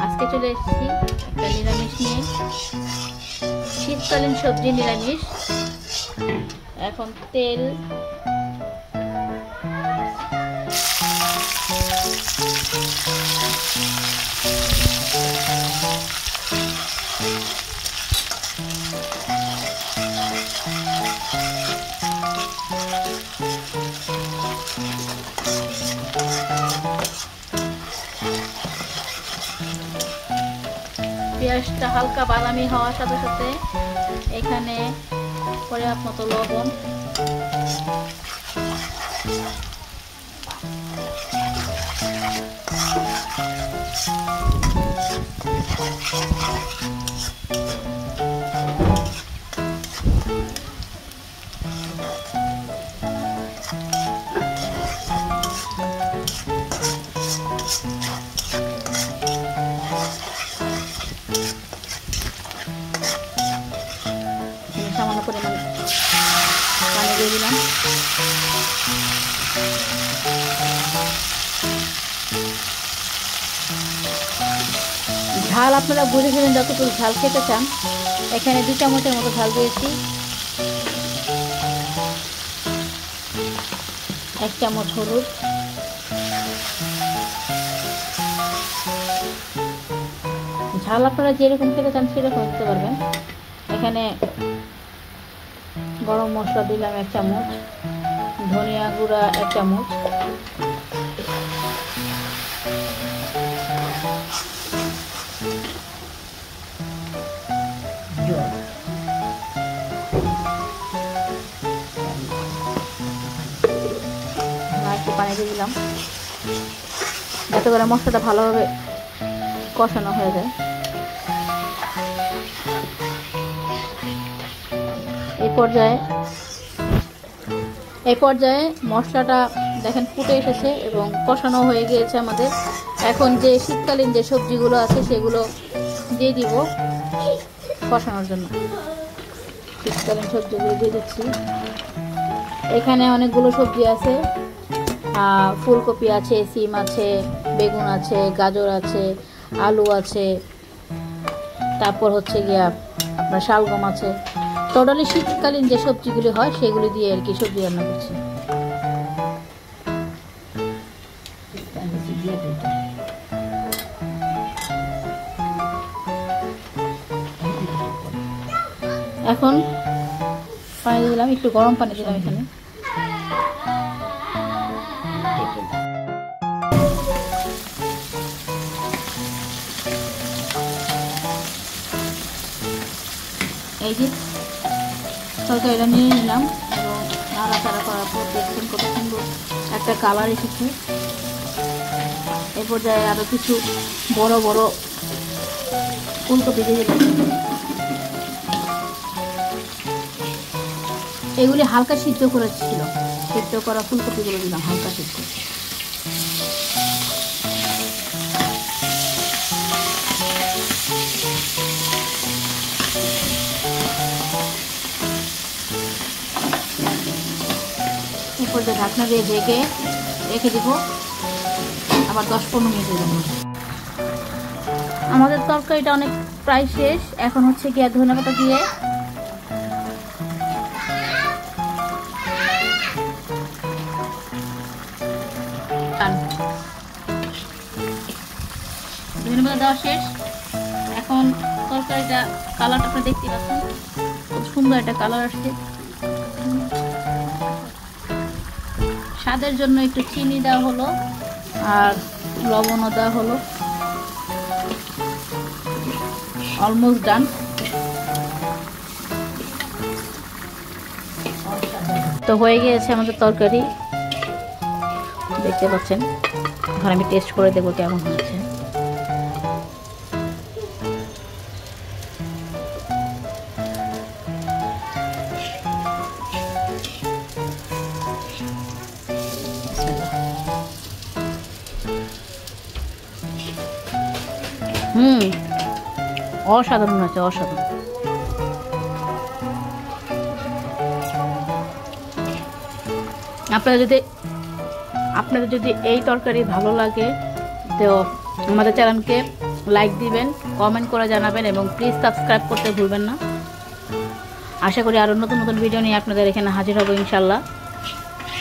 আজকে চলে এসেছি একটা নিরামিষ নিয়ে, শীতকালীন সবজি নিরামিষ। এখন তেল, পেঁয়াজটা হালকা বাদামি হওয়ার সাথে সাথে এখানে পর্যাপ্ত মতো লবণ, সামান্য পরিমাণ পানি দিয়ে দিলাম। ঝাল আপনারা বুঝে ফেলেন যতটুকু ঝাল খেতে চান। এখানে 2 চামচের মতো ঝাল দিয়েছি, 1 চামচ হলুদ, ঝাল আপনারা যেরকম খেতে চান সেরকম দিতে পারবেন। এখানে গরম মশলা দিলাম 1 চামচ, ধনিয়া গুঁড়া 1 চামচ, একটু পানি দিয়ে দিলাম যাতে করে মশলাটা ভালোভাবে কষানো হয়ে যায়। এই পর্যায়ে মশলাটা দেখেন ফুটে এসেছে এবং কষানো হয়ে গিয়েছে আমাদের। এখন যে শীতকালীন যে সবজিগুলো আছে সেগুলো দিয়ে দিব কষানোর জন্য। শীতকালীন সবজিগুলো দিয়ে দিচ্ছি। এখানে অনেকগুলো সবজি আছে, ফুলকপি আছে, সিম আছে, বেগুন আছে, গাজর আছে, আলু আছে, তারপর হচ্ছে গিয়া আপনার শালগম আছে। টোটালি শীতকালীন যে সবজিগুলি হয় সেগুলি দিয়ে আর কি সবজি রান্না করছি। এখন পানি দিলাম, একটু গরম পানি দিলাম এখানে। এই যে তরকারিটা নিয়ে নিলাম এবং নাড়াচাড়া করার পর দেখছেন কত সুন্দর একটা কালার এসেছে। এই পর্যায়ে আরো কিছু বড় বড় ফুলকপি দিয়ে দিলাম। এগুলি হালকা সিদ্ধ করেছিল, সিদ্ধ করা ফুলকপিগুলো দিলাম হালকা সিদ্ধ। এরপর ঢাকনা দিয়ে ঢেকে রেখে দিব আবার 10-15 মিনিটের জন্য। আমাদের তরকারিটা অনেক প্রায় শেষ। এখন হচ্ছে কি ধনেপাতা দিয়ে ধনেপাতা দেওয়া শেষ। এখন তরকারিটা কালারটা আপনারা দেখতে পাচ্ছেন, খুব সুন্দর একটা কালার আসছে। স্বাদের জন্য একটু চিনি দেওয়া হলো আর লবণও দেওয়া হলো। Almost done. তো হয়ে গিয়েছে আমাদের তরকারি, দেখতে পাচ্ছেন। এখন আমি টেস্ট করে দেখবো কেমন হয়েছে। অসাধারণ হয়েছে, অসাধারণ। আপনারা যদি আপনাদের যদি এই তরকারি ভালো লাগে তো আমাদের চ্যানেলকে লাইক দিবেন, কমেন্ট করে জানাবেন এবং প্লিজ সাবস্ক্রাইব করতে ভুলবেন না। আশা করি আরও নতুন নতুন ভিডিও নিয়ে আপনাদের এখানে হাজির হব ইনশাল্লাহ।